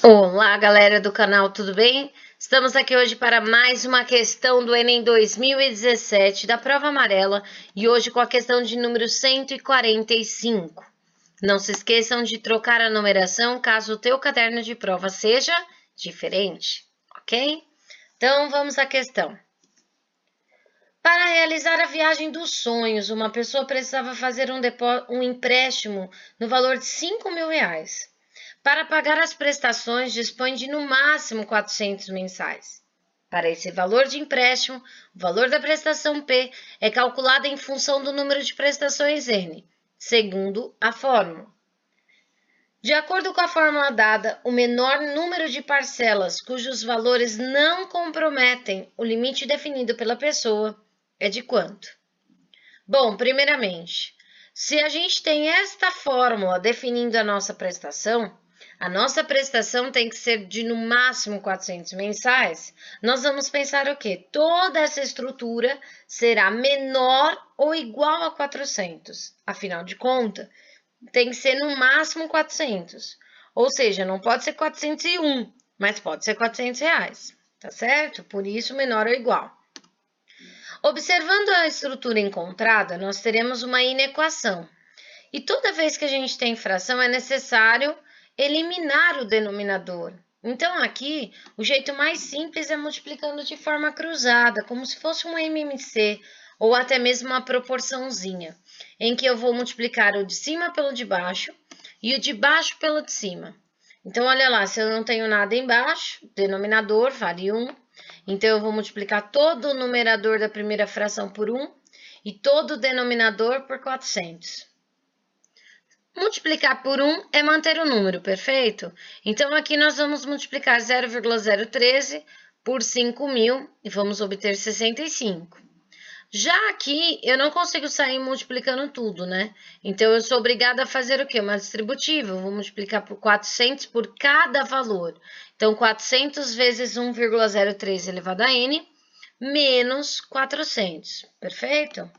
Olá, galera do canal, tudo bem? Estamos aqui hoje para mais uma questão do Enem 2017 da prova amarela e hoje com a questão de número 145. Não se esqueçam de trocar a numeração caso o teu caderno de prova seja diferente, ok? Então, vamos à questão. Para realizar a viagem dos sonhos, uma pessoa precisava fazer um empréstimo no valor de R$ 5.000. Para pagar as prestações, dispõe de no máximo 400 mensais. Para esse valor de empréstimo, o valor da prestação P é calculado em função do número de prestações N, segundo a fórmula. De acordo com a fórmula dada, o menor número de parcelas cujos valores não comprometem o limite definido pela pessoa é de quanto? Bom, primeiramente, se a gente tem esta fórmula definindo a nossa prestação tem que ser de no máximo 400 mensais, nós vamos pensar o quê? Toda essa estrutura será menor ou igual a 400. Afinal de contas, tem que ser no máximo 400. Ou seja, não pode ser 401, mas pode ser R$ 400, tá certo? Por isso, menor ou igual. Observando a estrutura encontrada, nós teremos uma inequação. E toda vez que a gente tem fração, é necessário eliminar o denominador. Então, aqui, o jeito mais simples é multiplicando de forma cruzada, como se fosse um MMC, ou até mesmo uma proporçãozinha, em que eu vou multiplicar o de cima pelo de baixo e o de baixo pelo de cima. Então, olha lá, se eu não tenho nada embaixo, denominador vale 1. Então, eu vou multiplicar todo o numerador da primeira fração por 1 e todo o denominador por 400. Multiplicar por 1 é manter o número, perfeito? Então, aqui nós vamos multiplicar 0,013 por 5.000 e vamos obter 65. Já aqui, eu não consigo sair multiplicando tudo, né? Então, eu sou obrigada a fazer o quê? Uma distributiva. Eu vou multiplicar por 400 por cada valor. Então, 400 vezes 1,03 elevado a n, menos 400, perfeito?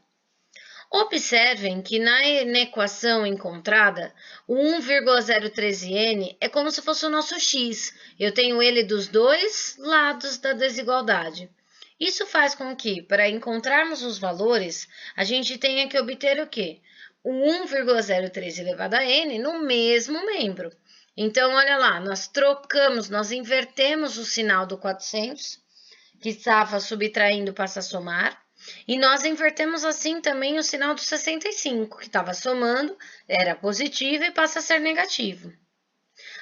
Observem que na equação encontrada, o 1,013n é como se fosse o nosso x. Eu tenho ele dos dois lados da desigualdade. Isso faz com que, para encontrarmos os valores, a gente tenha que obter o quê? O 1,03 elevado a n no mesmo membro. Então, olha lá, nós invertemos o sinal do 400, que estava subtraindo, passa a somar. E nós invertemos assim também o sinal do 65, que estava somando, era positivo e passa a ser negativo.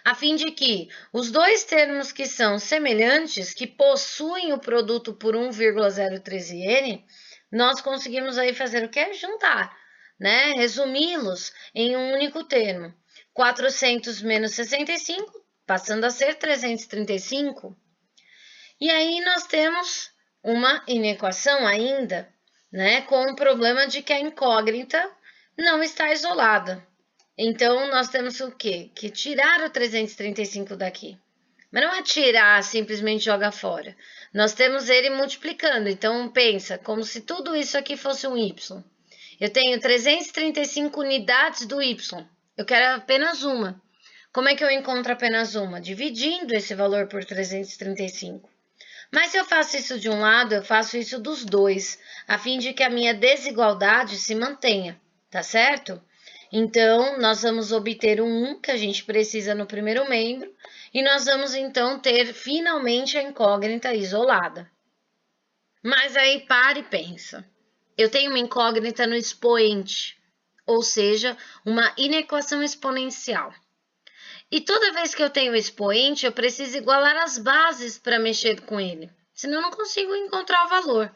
A fim de que os dois termos que são semelhantes, que possuem o produto por 1,013n, nós conseguimos aí fazer o quê? Juntar, né? Resumi-los em um único termo. 400 menos 65, passando a ser 335. E aí nós temos uma inequação ainda, né, com o problema de que a incógnita não está isolada. Então, nós temos o quê? Que tirar o 335 daqui. Mas não é tirar, simplesmente joga fora. Nós temos ele multiplicando. Então, pensa, como se tudo isso aqui fosse um y. Eu tenho 335 unidades do y. Eu quero apenas uma. Como é que eu encontro apenas uma? Dividindo esse valor por 335. Mas se eu faço isso de um lado, eu faço isso dos dois, a fim de que a minha desigualdade se mantenha, tá certo? Então, nós vamos obter o 1 que a gente precisa no primeiro membro, e nós vamos então ter finalmente a incógnita isolada. Mas aí para e pensa. Eu tenho uma incógnita no expoente, ou seja, uma inequação exponencial. E toda vez que eu tenho expoente, eu preciso igualar as bases para mexer com ele. Senão eu não consigo encontrar o valor.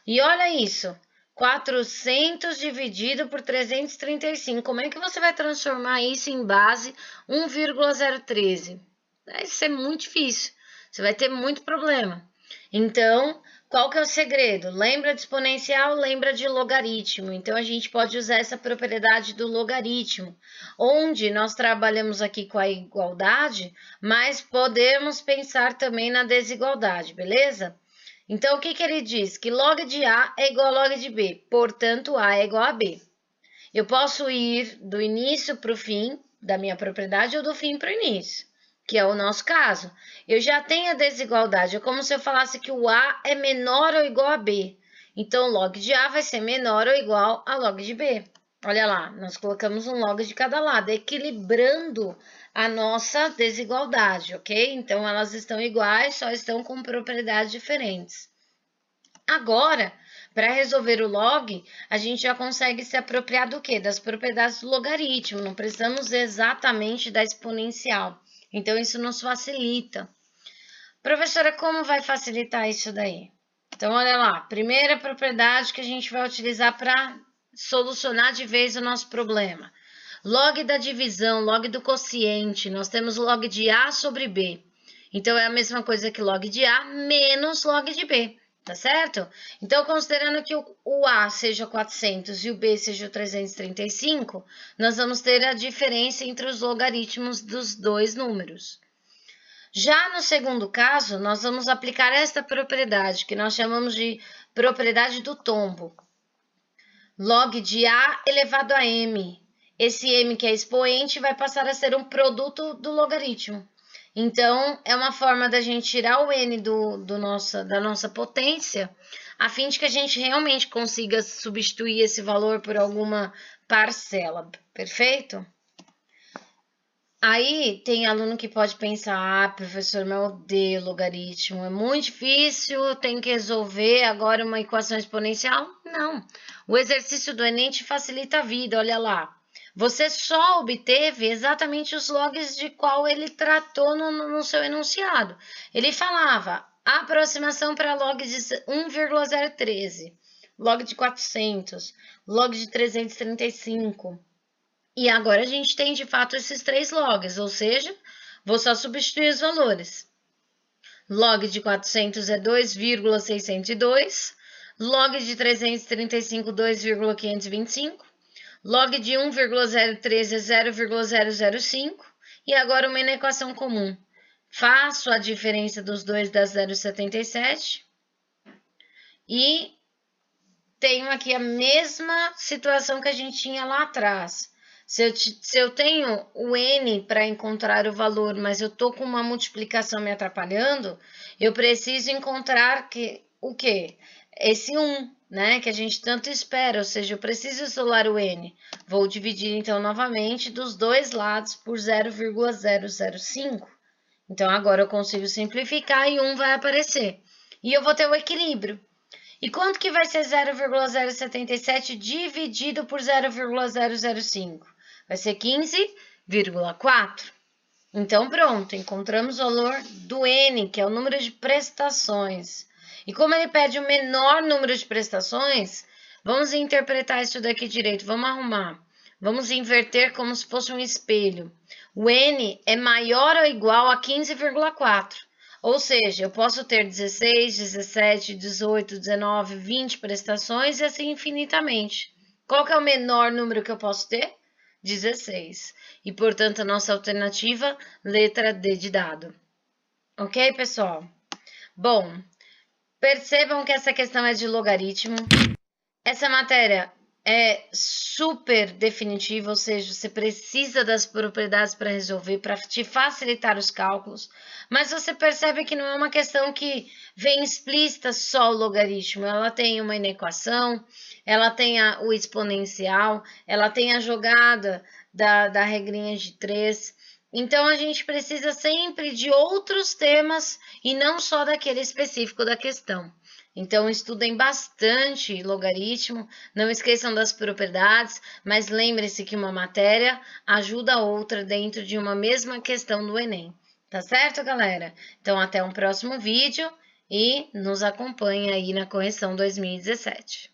E olha isso. 400 dividido por 335. Como é que você vai transformar isso em base 1,013? Isso é muito difícil. Você vai ter muito problema. Então, qual que é o segredo? Lembra de exponencial, lembra de logaritmo. Então, a gente pode usar essa propriedade do logaritmo, onde nós trabalhamos aqui com a igualdade, mas podemos pensar também na desigualdade, beleza? Então, o que que ele diz? Que log de A é igual a log de B, portanto, A é igual a B. Eu posso ir do início para o fim da minha propriedade ou do fim para o início. que é o nosso caso. Eu já tenho a desigualdade, é como se eu falasse que o A é menor ou igual a B. Então, log de A vai ser menor ou igual a log de B. Olha lá, nós colocamos um log de cada lado, equilibrando a nossa desigualdade, ok? Então, elas estão iguais, só estão com propriedades diferentes. Agora, para resolver o log, a gente já consegue se apropriar do quê? Das propriedades do logaritmo, não precisamos exatamente da exponencial. Então, isso nos facilita. Professora, como vai facilitar isso daí? Então, olha lá, primeira propriedade que a gente vai utilizar para solucionar de vez o nosso problema. Log da divisão, log do quociente, nós temos log de A sobre B. Então, é a mesma coisa que log de A menos log de B, tá certo? Então, considerando que o A seja 400 e o B seja 335, nós vamos ter a diferença entre os logaritmos dos dois números. Já no segundo caso, nós vamos aplicar esta propriedade, que nós chamamos de propriedade do tombo. Log de A elevado a M. Esse M, que é expoente, vai passar a ser um produto do logaritmo. Então, é uma forma da gente tirar o N da nossa potência, a fim de que a gente realmente consiga substituir esse valor por alguma parcela. Perfeito? Aí tem aluno que pode pensar, professor, meu odeio logaritmo, é muito difícil, tenho que resolver agora uma equação exponencial? Não, o exercício do Enem te facilita a vida, olha lá. Você só obteve exatamente os logs de qual ele tratou no seu enunciado. Ele falava aproximação para log de 1,013, log de 400, log de 335. E agora a gente tem, de fato, esses três logs, ou seja, vou só substituir os valores. Log de 400 é 2,602, log de 335, 2,525, log de 1,013 é 0,005, e agora uma equação comum. Faço a diferença dos dois dá 0,77, e tenho aqui a mesma situação que a gente tinha lá atrás. Se eu tenho o N para encontrar o valor, mas eu estou com uma multiplicação me atrapalhando, eu preciso encontrar o quê? Esse 1, né? Que a gente tanto espera, ou seja, eu preciso isolar o N. Vou dividir, então, novamente, dos dois lados por 0,005. Então, agora eu consigo simplificar e 1 vai aparecer. E eu vou ter o equilíbrio. E quanto que vai ser 0,077 dividido por 0,005? Vai ser 15,4. Então, pronto, encontramos o valor do N, que é o número de prestações. E como ele pede o menor número de prestações, vamos interpretar isso daqui direito, vamos arrumar. Vamos inverter como se fosse um espelho. O N é maior ou igual a 15,4. Ou seja, eu posso ter 16, 17, 18, 19, 20 prestações e assim infinitamente. Qual que é o menor número que eu posso ter? 16. E, portanto, a nossa alternativa, letra D de dado. Ok, pessoal? Bom, percebam que essa questão é de logaritmo. Essa matéria é super definitiva, ou seja, você precisa das propriedades para resolver, para te facilitar os cálculos, mas você percebe que não é uma questão que vem explícita só o logaritmo, ela tem uma inequação, ela tem o exponencial, ela tem a jogada da regrinha de 3, então a gente precisa sempre de outros temas e não só daquele específico da questão. Então, estudem bastante logaritmo, não esqueçam das propriedades, mas lembre-se que uma matéria ajuda a outra dentro de uma mesma questão do Enem. Tá certo, galera? Então, até um próximo vídeo e nos acompanhe aí na correção 2017.